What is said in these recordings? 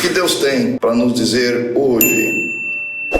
que Deus tem para nos dizer hoje?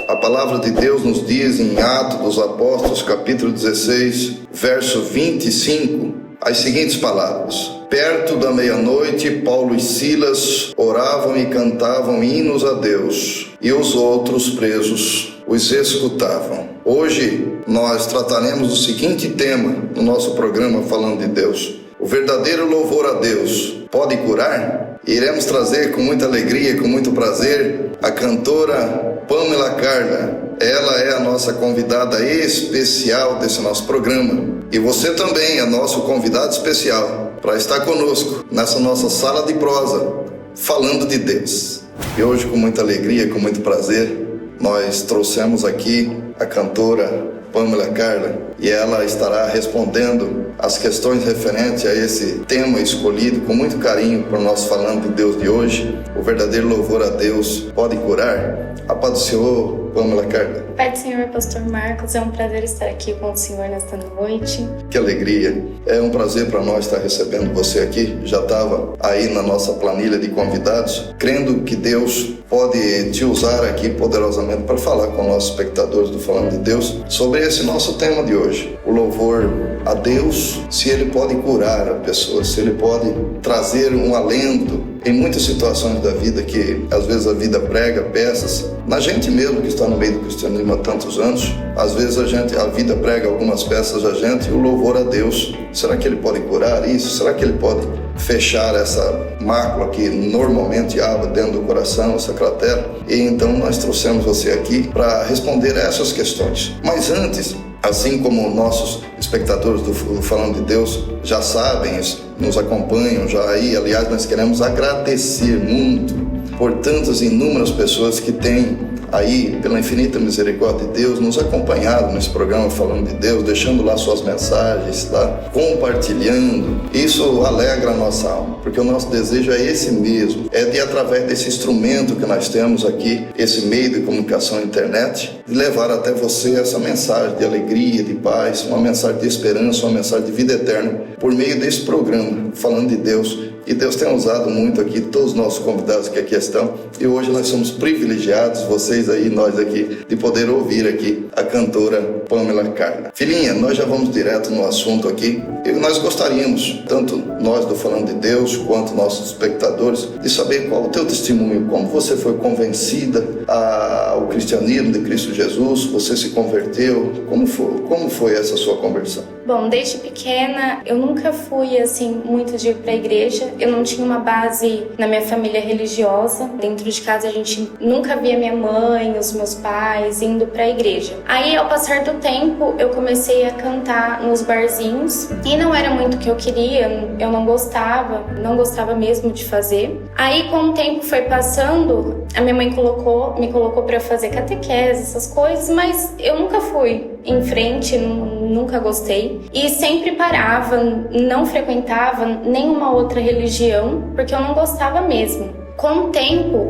A palavra de Deus nos diz em Atos dos Apóstolos, capítulo 16, verso 25, as seguintes palavras: perto da meia-noite, Paulo e Silas oravam e cantavam hinos a Deus, e os outros presos os escutavam. Hoje nós trataremos do seguinte tema no nosso programa Falando de Deus: o verdadeiro louvor a Deus pode curar? Iremos trazer com muita alegria, com muito prazer, a cantora Pamela Carla. Ela é a nossa convidada especial desse nosso programa. E você também é nosso convidado especial para estar conosco nessa nossa sala de prosa, falando de Deus. E hoje, com muita alegria, com muito prazer, nós trouxemos aqui a cantora Pamela Carla, e ela estará respondendo as questões referentes a esse tema escolhido com muito carinho para o nosso Falando de Deus de hoje. O verdadeiro louvor a Deus pode curar? A paz do Senhor, Pamela Carla. Pai do Senhor, Pastor Marcos, é um prazer estar aqui com o Senhor nesta noite. Que alegria! É um prazer para nós estar recebendo você aqui. Já estava aí na nossa planilha de convidados, crendo que Deus pode te usar aqui poderosamente para falar com nossos espectadores do Falando de Deus sobre esse nosso tema de hoje, o louvor a Deus, se ele pode curar a pessoa, se ele pode trazer um alento em muitas situações da vida que às vezes a vida prega peças, na gente mesmo que está no meio do cristianismo há tantos anos, às vezes a vida prega algumas peças a gente, e o louvor a Deus, será que ele pode curar isso? Será que ele pode fechar essa mácula que normalmente abre dentro do coração, essa cratera? E então nós trouxemos você aqui para responder a essas questões. Mas antes, assim como nossos espectadores do Falando de Deus já sabem, nos acompanham já aí, aliás, nós queremos agradecer muito por tantas inúmeras pessoas que têm aí, pela infinita misericórdia de Deus, nos acompanhado nesse programa Falando de Deus, deixando lá suas mensagens, tá? Compartilhando. Isso alegra a nossa alma, porque o nosso desejo é esse mesmo, é de, através desse instrumento que nós temos aqui, esse meio de comunicação internet, de levar até você essa mensagem de alegria, de paz, uma mensagem de esperança, uma mensagem de vida eterna, por meio desse programa Falando de Deus. E Deus tem usado muito aqui todos os nossos convidados que aqui estão, e hoje nós somos privilegiados, vocês aí, nós aqui, de poder ouvir aqui a cantora Pamela Carla. Filhinha, nós já vamos direto no assunto aqui, e nós gostaríamos, tanto nós do Falando de Deus, quanto nossos espectadores, de saber qual o teu testemunho, como você foi convencida ao cristianismo de Cristo Jesus, você se converteu, como foi essa sua conversão? Bom, desde pequena eu nunca fui assim muito de ir para a igreja. Eu não tinha uma base na minha família religiosa. Dentro de casa a gente nunca via minha mãe, os meus pais indo para a igreja. Aí, ao passar do tempo, eu comecei a cantar nos barzinhos e não era muito o que eu queria. Eu não gostava mesmo de fazer. Aí, com o tempo foi passando, a minha mãe me colocou para fazer catequese, essas coisas, mas eu nunca fui em frente, nunca gostei. E sempre parava, não frequentava nenhuma outra religião, porque eu não gostava mesmo. Com o tempo,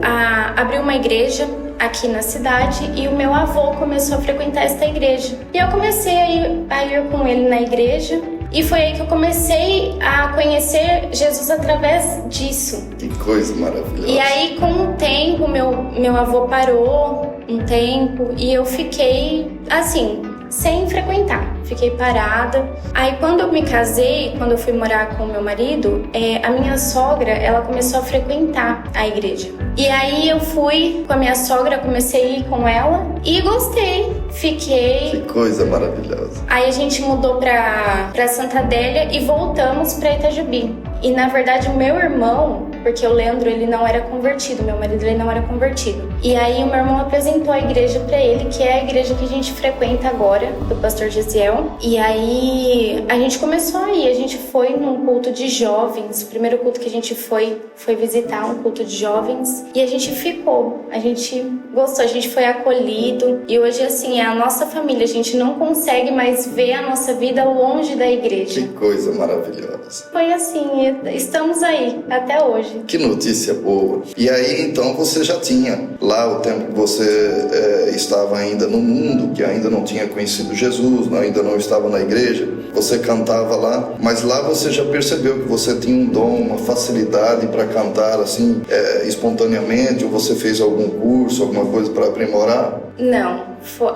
abriu uma igreja aqui na cidade e o meu avô começou a frequentar esta igreja. E eu comecei a ir com ele na igreja. E foi aí que eu comecei a conhecer Jesus através disso. Que coisa maravilhosa. E aí, com o tempo, meu avô parou um tempo e eu fiquei assim, sem frequentar. Fiquei parada. Aí, quando eu me casei, quando eu fui morar com o meu marido, a minha sogra, ela começou a frequentar a igreja. E aí eu fui com a minha sogra, comecei a ir com ela e gostei. Fiquei. Que coisa maravilhosa. Aí a gente mudou pra Santa Adélia e voltamos pra Itajubi. E na verdade o meu irmão, porque o Leandro ele não era convertido, meu marido ele não era convertido. E aí o meu irmão apresentou a igreja pra ele, que é a igreja que a gente frequenta agora, do pastor Gesiel. E aí a gente começou a ir, a gente foi num culto de jovens. O primeiro culto que a gente foi visitar um culto de jovens. E a gente ficou, a gente gostou, a gente foi acolhido. E hoje assim, é a nossa família, a gente não consegue mais ver a nossa vida longe da igreja. Que coisa maravilhosa. Foi assim, estamos aí até hoje. hoje. Que notícia boa. E aí, então, você já tinha lá o tempo que você estava ainda no mundo, que ainda não tinha conhecido Jesus, ainda não estava na igreja, você cantava lá, mas lá você já percebeu que você tinha um dom, uma facilidade para cantar assim, espontaneamente, ou você fez algum curso, alguma coisa para aprimorar? Não,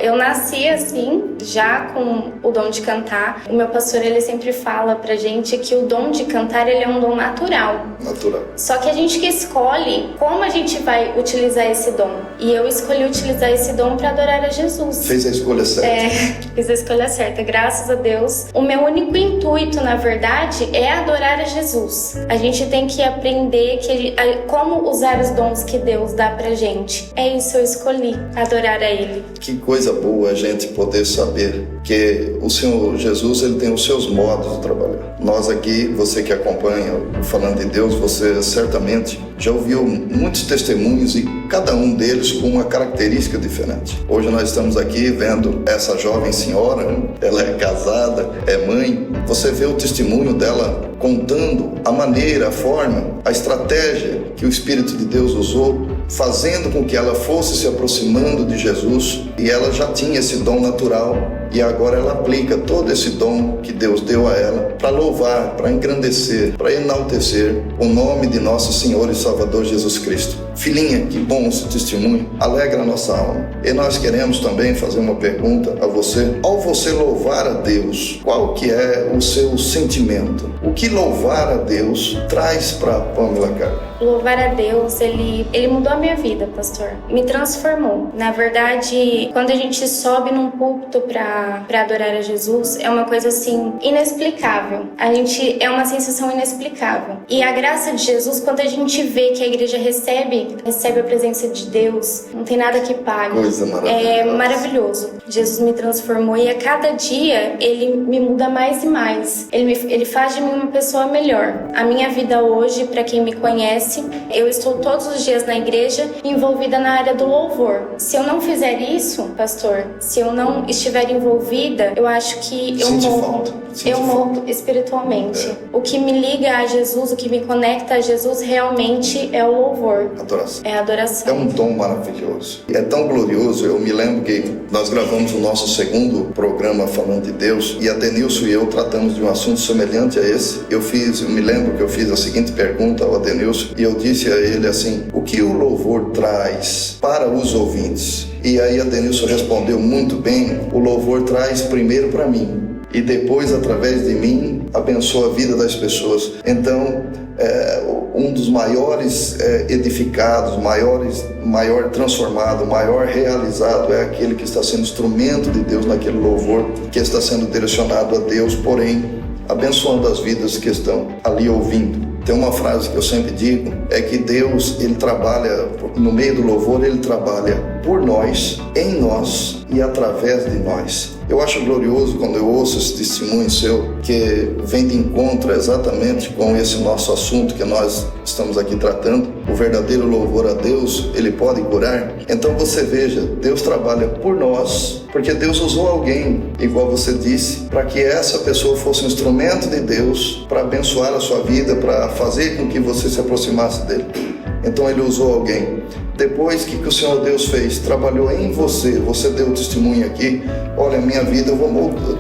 eu nasci assim, já com o dom de cantar. O meu pastor, ele sempre fala pra gente que o dom de cantar, ele é um dom natural. Natural. Só que a gente que escolhe como a gente vai utilizar esse dom. E eu escolhi utilizar esse dom para adorar a Jesus. Fez a escolha certa. Fiz a escolha certa, graças a Deus. O meu único intuito, na verdade, é adorar a Jesus. A gente tem que aprender como usar os dons que Deus dá pra gente. É isso, eu escolhi, adorar a Ele. Que coisa boa a gente poder saber que o Senhor Jesus, ele tem os seus modos de trabalhar. Nós aqui, você que acompanha Falando de Deus, você certamente já ouviu muitos testemunhos e cada um deles com uma característica diferente. Hoje nós estamos aqui vendo essa jovem senhora, ela é casada, é mãe. Você vê o testemunho dela contando a maneira, a forma, a estratégia que o Espírito de Deus usou, fazendo com que ela fosse se aproximando de Jesus, e ela já tinha esse dom natural e agora ela aplica todo esse dom que Deus deu a ela para louvar, para engrandecer, para enaltecer o nome de nosso Senhor e Salvador Jesus Cristo. Filhinha, que bom esse testemunho, alegra a nossa alma. E nós queremos também fazer uma pergunta a você. Ao você louvar a Deus, qual que é o seu sentimento? O que louvar a Deus traz para Pamela Carmen? Louvar a Deus, ele mudou a minha vida, pastor. Me transformou. Na verdade, quando a gente sobe num púlpito para adorar a Jesus, é uma coisa assim inexplicável. É uma sensação inexplicável. E a graça de Jesus, quando a gente vê que a igreja recebe a presença de Deus, não tem nada que pague. Coisa maravilhosa. É maravilhoso. Jesus me transformou e a cada dia ele me muda mais e mais. Ele faz de mim uma pessoa melhor. A minha vida hoje, para quem me conhece, eu estou todos os dias na igreja envolvida na área do louvor. Se eu não fizer isso, pastor, se eu não estiver envolvida, eu acho que eu morro espiritualmente. O que me liga a Jesus, o que me conecta a Jesus realmente é o louvor. Adoração. É a adoração. É um dom maravilhoso. É tão glorioso. Eu me lembro que nós gravamos o nosso segundo programa Falando de Deus e a Denilson e eu tratamos de um assunto semelhante a esse. Eu me lembro que eu fiz a seguinte pergunta ao Adenilson e eu disse a ele assim: o que o louvor traz para os ouvintes? E aí a Denilson respondeu muito bem: o louvor traz primeiro para mim e depois, através de mim, abençoa a vida das pessoas. Então, um dos maiores edificados, maior transformado, maior realizado é aquele que está sendo instrumento de Deus naquele louvor, que está sendo direcionado a Deus, porém, abençoando as vidas que estão ali ouvindo. Tem uma frase que eu sempre digo, é que Deus, ele trabalha, no meio do louvor, ele trabalha por nós, em nós e através de nós. Eu acho glorioso quando eu ouço esse testemunho seu, que vem de encontro exatamente com esse nosso assunto que nós estamos aqui tratando. O verdadeiro louvor a Deus, ele pode curar. Então você veja, Deus trabalha por nós, porque Deus usou alguém, igual você disse, para que essa pessoa fosse um instrumento de Deus para abençoar a sua vida, para fazer com que você se aproximasse dele. Então ele usou alguém. Depois, o que o Senhor Deus fez? Trabalhou em você. Você deu testemunho aqui. Olha, minha vida,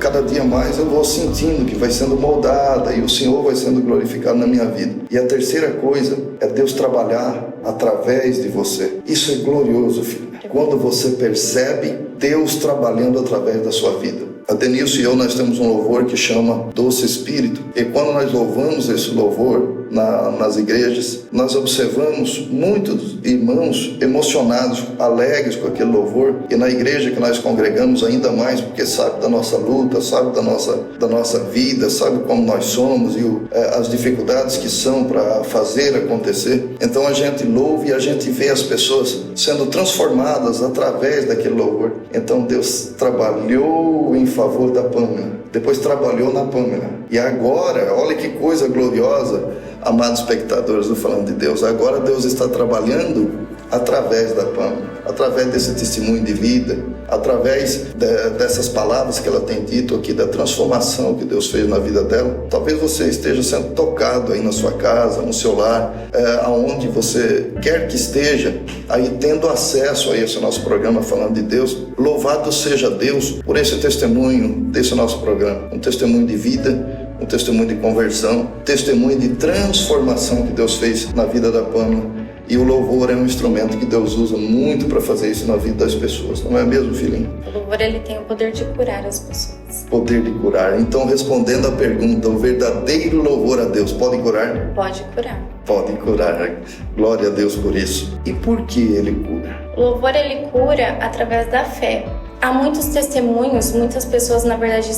cada dia mais eu vou sentindo que vai sendo moldada e o Senhor vai sendo glorificado na minha vida. E a terceira coisa é Deus trabalhar através de você. Isso é glorioso, filho. Quando você percebe Deus trabalhando através da sua vida. A Denilson e eu, nós temos um louvor que chama Doce Espírito. E quando nós louvamos esse louvor nas igrejas, nós observamos muitos irmãos emocionados, alegres com aquele louvor. E na igreja que nós congregamos ainda mais, porque sabe da nossa luta, sabe da nossa vida, sabe como nós somos e as dificuldades que são para fazer acontecer. Então a gente louva e a gente vê as pessoas sendo transformadas através daquele louvor. Então Deus trabalhou em favor da Pamela, depois trabalhou na Pamela. E agora, olha que coisa gloriosa, amados espectadores do Falando de Deus, agora Deus está trabalhando através da Pamela, através desse testemunho de vida, através dessas palavras que ela tem dito aqui, da transformação que Deus fez na vida dela. Talvez você esteja sendo tocado aí na sua casa, no seu lar, aonde você quer que esteja, aí tendo acesso a esse nosso programa Falando de Deus. Louvado seja Deus por esse testemunho desse nosso programa, um testemunho de vida, um testemunho de conversão, testemunho de transformação que Deus fez na vida da Pamela. E o louvor é um instrumento que Deus usa muito para fazer isso na vida das pessoas, não é mesmo, filhinho? O louvor, ele tem o poder de curar as pessoas. Poder de curar. Então, respondendo à pergunta, o verdadeiro louvor a Deus pode curar? Pode curar. Pode curar. Glória a Deus por isso. E por que ele cura? O louvor, ele cura através da fé. Há muitos testemunhos, muitas pessoas, na verdade,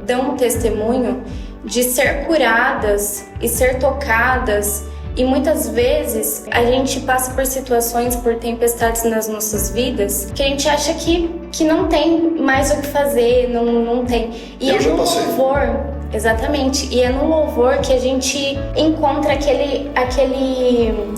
dão um testemunho de ser curadas e ser tocadas. E muitas vezes a gente passa por situações, por tempestades nas nossas vidas, que a gente acha que não tem mais o que fazer, não tem. E Eu é no louvor, exatamente, e é no louvor que a gente encontra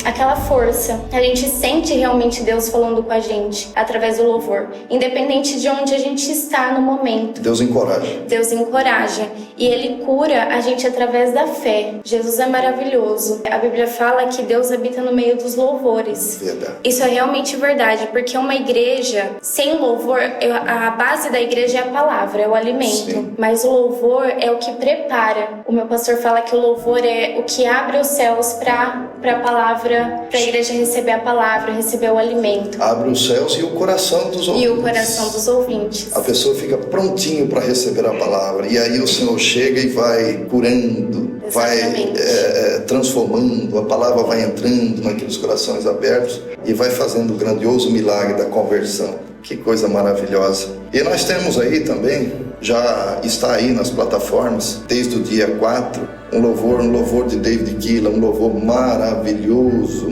aquela força. A gente sente realmente Deus falando com a gente através do louvor, independente de onde a gente está no momento. Deus encoraja. Deus encoraja. E Ele cura a gente através da fé. Jesus é maravilhoso. A Bíblia fala que Deus habita no meio dos louvores. Verdade. Isso é realmente verdade, porque uma igreja sem louvor, a base da igreja é a palavra, é o alimento. Sim. Mas o louvor é o que prepara. O meu pastor fala que o louvor é o que abre os céus para a palavra, para a igreja receber a palavra, receber o alimento. Abre os céus e o coração dos ouvintes. E o coração dos ouvintes. A pessoa fica prontinho para receber a palavra. E aí o Senhor chega e vai curando, Exatamente. vai transformando, a palavra vai entrando naqueles corações abertos e vai fazendo o grandioso milagre da conversão. Que coisa maravilhosa. E nós temos aí também, já está aí nas plataformas, desde o dia 4, um louvor de David Keelan, um louvor maravilhoso,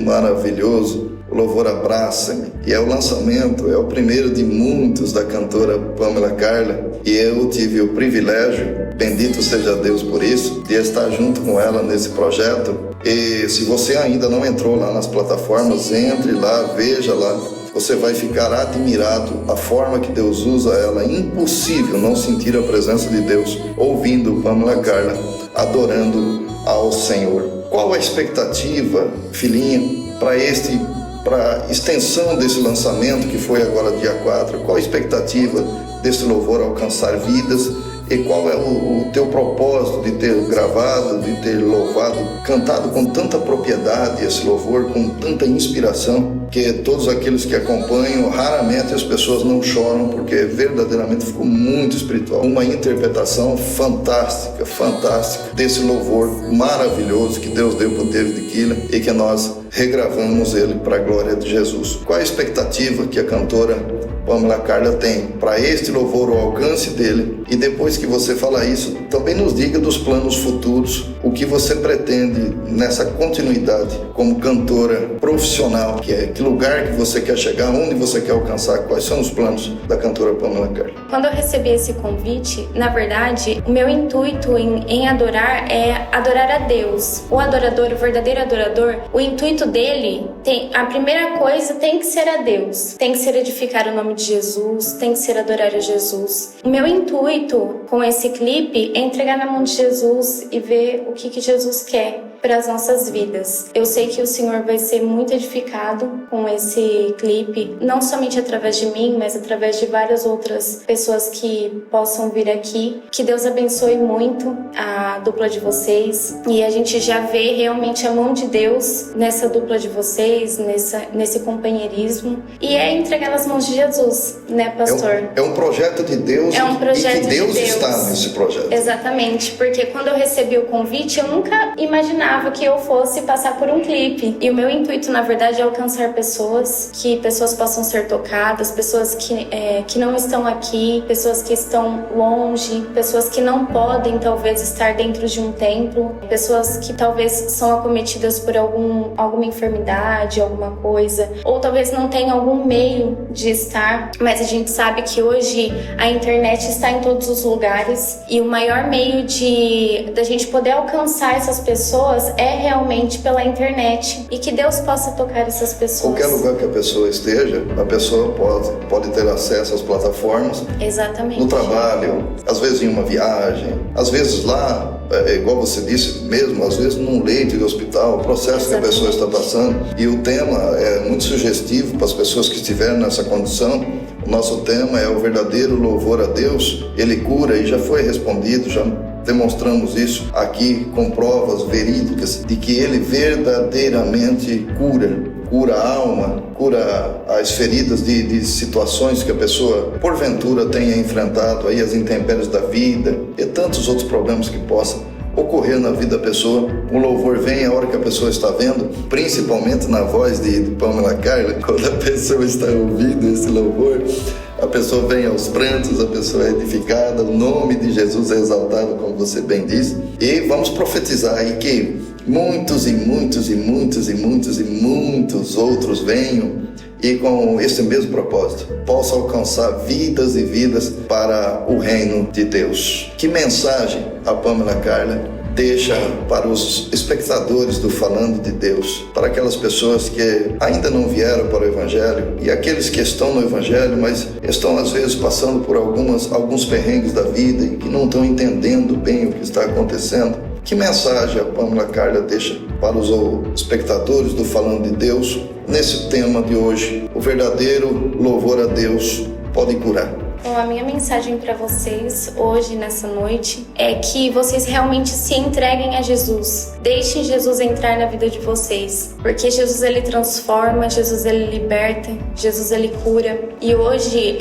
o louvor Abraça-me. E é o lançamento, é o primeiro de muitos da cantora Pamela Carla. E eu tive o privilégio, bendito seja Deus por isso, de estar junto com ela nesse projeto. E se você ainda não entrou lá nas plataformas, entre lá, veja lá. Você vai ficar admirado a forma que Deus usa ela. É impossível não sentir a presença de Deus ouvindo Pamela Carla, adorando ao Senhor. Qual a expectativa, filhinha, para a extensão desse lançamento que foi agora dia 4? Qual a expectativa desse louvor alcançar vidas? E qual é o teu propósito de ter gravado, de ter louvado, cantado com tanta propriedade esse louvor, com tanta inspiração, que todos aqueles que acompanham, raramente as pessoas não choram, porque verdadeiramente ficou muito espiritual. Uma interpretação fantástica desse louvor maravilhoso que Deus deu para David Keelan e que nós regravamos ele para a glória de Jesus. Qual a expectativa que a cantora Pamela Carla tem para este louvor, o alcance dele? E depois que você falar isso, também nos diga dos planos futuros, o que você pretende nessa continuidade como cantora profissional, que lugar que você quer chegar, onde você quer alcançar, quais são os planos da cantora Pamela Carla? Quando eu recebi esse convite, na verdade, o meu intuito em adorar é adorar a Deus. O adorador, o verdadeiro adorador, o intuito dele, a primeira coisa tem que ser a Deus, tem que ser edificar o nome de Jesus, tem que ser adorar a Jesus. O meu intuito com esse clipe é entregar na mão de Jesus e ver o que Jesus quer para as nossas vidas. Eu sei que o Senhor vai ser muito edificado com esse clipe, não somente através de mim, mas através de várias outras pessoas que possam vir aqui. Que Deus abençoe muito a dupla de vocês e a gente já vê realmente a mão de Deus nessa dupla de vocês, nesse companheirismo, e é entregar nas mãos de Jesus, né, pastor? É um projeto de Deus, é um projeto e que Deus de Deus está nesse projeto. Exatamente, porque quando eu recebi o convite, eu nunca imaginava que eu fosse passar por um clipe. E o meu intuito, na verdade, é alcançar pessoas, que pessoas possam ser tocadas, pessoas que não estão aqui, pessoas que estão longe, pessoas que não podem, talvez, estar dentro de um templo, pessoas que talvez são acometidas por alguma enfermidade, alguma coisa, ou talvez não tenham algum meio de estar, mas a gente sabe que hoje a internet está em todos os lugares e o maior meio da gente poder alcançar essas pessoas pessoas é realmente pela internet e que Deus possa tocar essas pessoas. Qualquer lugar que a pessoa esteja, a pessoa pode ter acesso às plataformas. Exatamente. No trabalho, às vezes em uma viagem, às vezes lá, igual você disse mesmo, às vezes num leito de hospital, o processo que a pessoa está passando. E o tema é muito sugestivo para as pessoas que estiverem nessa condição. O nosso tema é o verdadeiro louvor a Deus. Ele cura e já foi respondido, já demonstramos isso aqui com provas verídicas de que ele verdadeiramente cura a alma, cura as feridas de situações que a pessoa porventura tenha enfrentado, aí as intempéries da vida e tantos outros problemas que possam ocorrer na vida da pessoa. O louvor vem a hora que a pessoa está vendo, principalmente na voz de Pamela Carla, quando a pessoa está ouvindo esse louvor, a pessoa vem aos prantos, a pessoa é edificada, o nome de Jesus é exaltado, como você bem disse. E vamos profetizar aí que muitos outros venham e com esse mesmo propósito possam alcançar vidas e vidas para o reino de Deus. Que mensagem a Pamela Carla deixa para os espectadores do Falando de Deus, para aquelas pessoas que ainda não vieram para o Evangelho e aqueles que estão no Evangelho, mas estão às vezes passando por alguns perrengues da vida e que não estão entendendo bem o que está acontecendo? Que mensagem a Pamela Carla deixa para os espectadores do Falando de Deus nesse tema de hoje? O verdadeiro louvor a Deus pode curar. Bom, a minha mensagem para vocês hoje, nessa noite, é que vocês realmente se entreguem a Jesus. Deixem Jesus entrar na vida de vocês, porque Jesus, ele transforma, Jesus, ele liberta, Jesus, ele cura. E hoje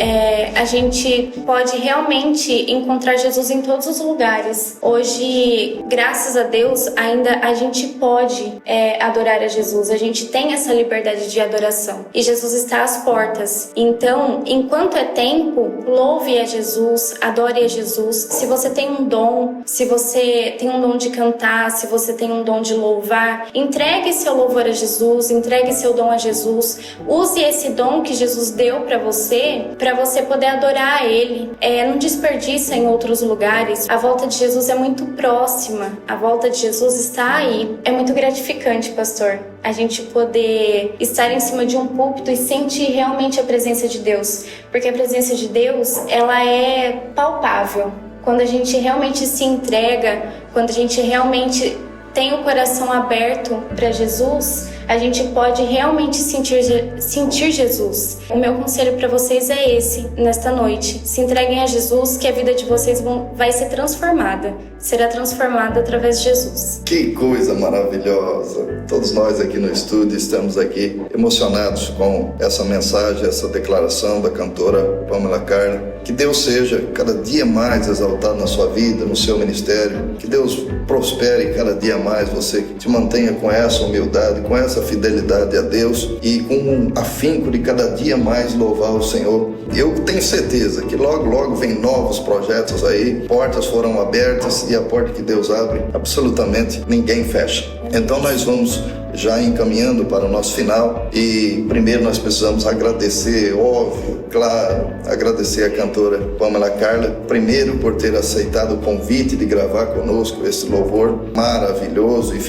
a gente pode realmente encontrar Jesus em todos os lugares. Hoje, graças a Deus, ainda a gente pode adorar a Jesus. A gente tem essa liberdade de adoração. E Jesus está às portas. Então, enquanto é tempo, louve a Jesus, adore a Jesus. Se você tem um dom, se você tem um dom de cantar, se você tem um dom de louvar, entregue seu louvor a Jesus, entregue seu dom a Jesus. Use esse dom que Jesus deu para você poder adorar a Ele. Não desperdiça em outros lugares. A volta de Jesus é muito próxima. A volta de Jesus está aí. É muito gratificante, pastor, a gente poder estar em cima de um púlpito e sentir realmente a presença de Deus. Porque a presença de Deus, ela é palpável. Quando a gente realmente se entrega, quando a gente realmente tem o coração aberto para Jesus, a gente pode realmente sentir Jesus. O meu conselho para vocês é esse, nesta noite. Se entreguem a Jesus, que a vida de vocês vai ser transformada. Será transformada através de Jesus. Que coisa maravilhosa! Todos nós aqui no estúdio estamos aqui emocionados com essa mensagem, essa declaração da cantora Pamela Carla. Que Deus seja cada dia mais exaltado na sua vida, no seu ministério. Que Deus prospere cada dia mais você, que te mantenha com essa humildade, com essa fidelidade a Deus e com um afinco de cada dia mais louvar o Senhor. Eu tenho certeza que logo vem novos projetos aí, portas foram abertas e a porta que Deus abre, absolutamente ninguém fecha. Então nós vamos já encaminhando para o nosso final e primeiro nós precisamos agradecer, óbvio, claro, agradecer a cantora Pamela Carla, primeiro por ter aceitado o convite de gravar conosco esse louvor maravilhoso e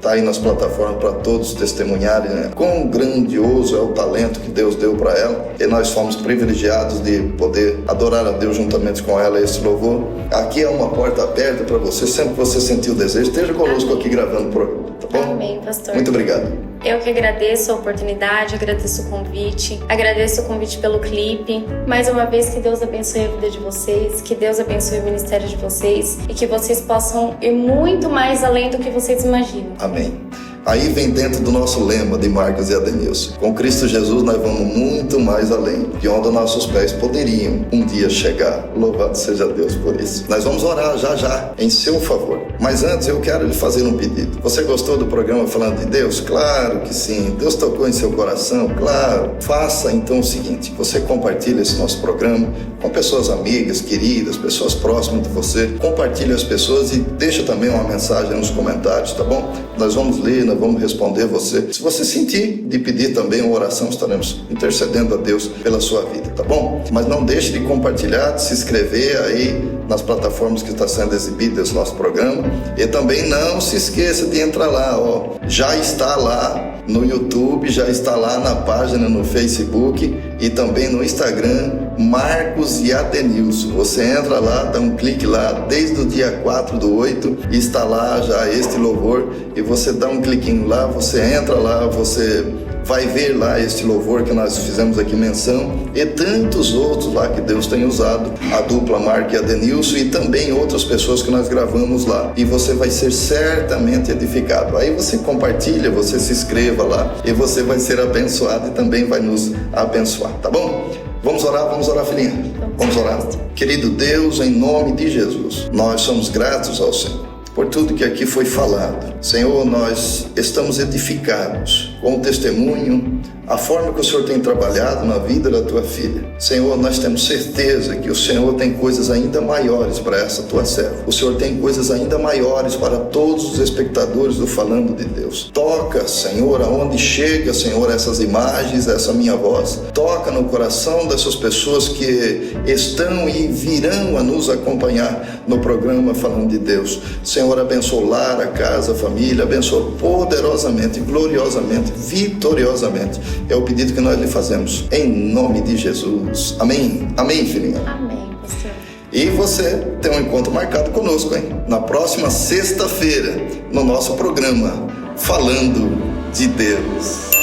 tá aí nas plataformas para todos testemunharem, né? Quão grandioso é o talento que Deus deu para ela e nós fomos privilegiados de poder adorar a Deus juntamente com ela esse louvor. Aqui é uma porta aberta para você, sempre que você sentir o desejo, esteja conosco aqui gravando o programa, tá bom? Amém, pastor. Muito obrigado. Eu que agradeço a oportunidade, agradeço o convite pelo clipe. Mais uma vez, que Deus abençoe a vida de vocês, que Deus abençoe o ministério de vocês e que vocês possam ir muito mais além do que vocês imaginam. Amém. Aí vem dentro do nosso lema de Marcos e Adenilson. Com Cristo Jesus nós vamos muito mais além de onde nossos pés poderiam um dia chegar. Louvado seja Deus por isso. Nós vamos orar já em seu favor. Mas antes eu quero lhe fazer um pedido. Você gostou do programa Falando de Deus? Claro que sim. Deus tocou em seu coração? Claro. Faça então o seguinte. Você compartilha esse nosso programa com pessoas amigas, queridas, pessoas próximas de você. Compartilhe as pessoas e deixa também uma mensagem nos comentários, tá bom? Nós vamos ler, nós vamos responder você. Se você sentir de pedir também uma oração, estaremos intercedendo a Deus pela sua vida, tá bom? Mas não deixe de compartilhar, de se inscrever aí nas plataformas que está sendo exibido esse nosso programa. E também não se esqueça de entrar lá, ó. Já está lá no YouTube, já está lá na página no Facebook e também no Instagram, Marcos e Adenilson. Você entra lá, dá um clique lá desde o dia 4/8 e está lá já este louvor e você dá um cliquinho lá, você entra lá, você vai ver lá este louvor que nós fizemos aqui menção e tantos outros lá que Deus tem usado, a dupla Marcos e Adenilson e também outras pessoas que nós gravamos lá, e você vai ser certamente edificado. Aí você compartilha, você se inscreva lá e você vai ser abençoado e também vai nos abençoar, tá bom? Vamos orar, filhinha? Vamos orar. Querido Deus, em nome de Jesus, nós somos gratos ao Senhor por tudo que aqui foi falado. Senhor, nós estamos edificados com o testemunho, a forma que o Senhor tem trabalhado na vida da tua filha. Senhor, nós temos certeza que o Senhor tem coisas ainda maiores para essa tua serva. O Senhor tem coisas ainda maiores para todos os espectadores do Falando de Deus. Toca, Senhor, aonde chega, Senhor, essas imagens, essa minha voz. Toca no coração dessas pessoas que estão e virão a nos acompanhar no programa Falando de Deus. Senhor, abençoa a casa, a família, abençoa poderosamente, gloriosamente, vitoriosamente. É o pedido que nós lhe fazemos, em nome de Jesus. Amém? Amém, filhinha? Amém, pastor. E você tem um encontro marcado conosco, hein? Na próxima sexta-feira, no nosso programa Falando de Deus.